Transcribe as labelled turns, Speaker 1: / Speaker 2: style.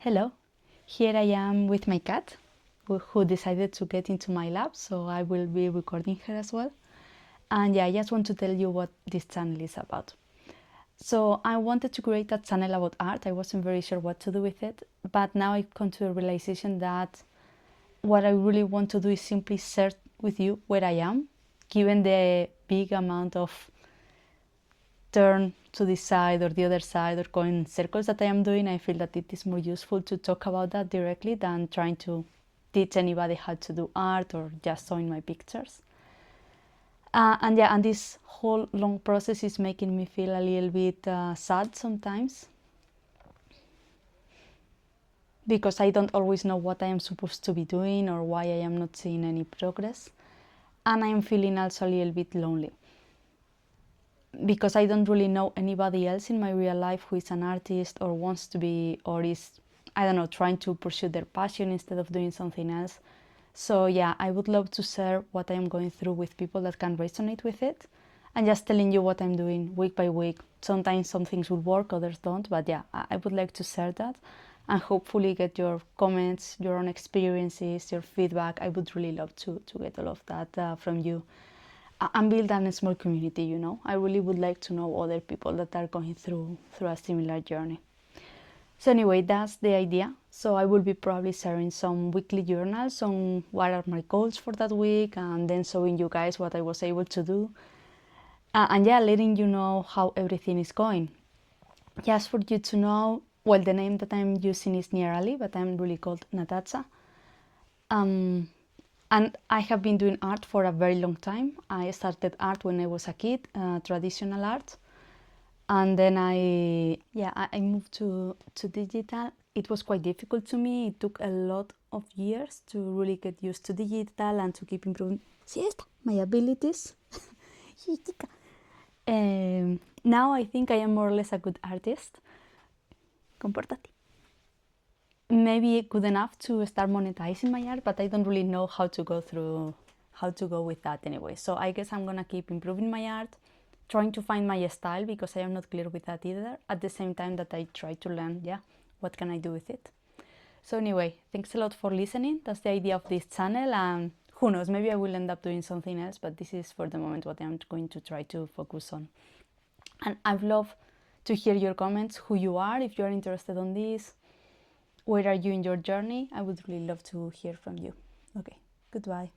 Speaker 1: Hello, here I am with my cat who decided to get into my lap, so I will be recording her as well. And yeah, I just want to tell you what this channel is about. So I wanted to create a channel about art. I wasn't very sure what to do with it, but now I've come to a realization that what I really want to do is simply share with you where I am, given the big amount of turn to this side or the other side or going in circles that I am doing. I feel that it is more useful to talk about that directly than trying to teach anybody how to do art or just showing my pictures. And this whole long process is making me feel a little bit sad sometimes, because I don't always know what I am supposed to be doing or why I am not seeing any progress. And I am feeling also a little bit lonely, because I don't really know anybody else in my real life who is an artist or wants to be, or is, I don't know, trying to pursue their passion instead of doing something else. So yeah, I would love to share what I'm going through with people that can resonate with it, and just telling you what I'm doing week by week. Sometimes some things will work, others don't, but yeah, I would like to share that and hopefully get your comments, your own experiences, your feedback. I would really love to get all of that from you. And build a small community, you know. I really would like to know other people that are going through a similar journey. So anyway, that's the idea. So I will be probably sharing some weekly journals on what are my goals for that week, and then showing you guys what I was able to do. And yeah, letting you know how everything is going. Just for you to know, well, the name that I'm using is Nearali, but I'm really called Natasha. And I have been doing art for a very long time. I started art when I was a kid, traditional art. And then I moved to digital. It was quite difficult to me. It took a lot of years to really get used to digital and to keep improving my abilities. Now I think I am more or less a good artist. Comportate. Maybe good enough to start monetizing my art, but I don't really know how to go with that anyway. So I guess I'm gonna keep improving my art, trying to find my style, because I am not clear with that either, at the same time that I try to learn, what can I do with it. So anyway, thanks a lot for listening. That's the idea of this channel, and who knows, maybe I will end up doing something else, but this is for the moment what I'm going to try to focus on. And I'd love to hear your comments, who you are, if you're interested on this. Where are you in your journey? I would really love to hear from you. Okay, goodbye.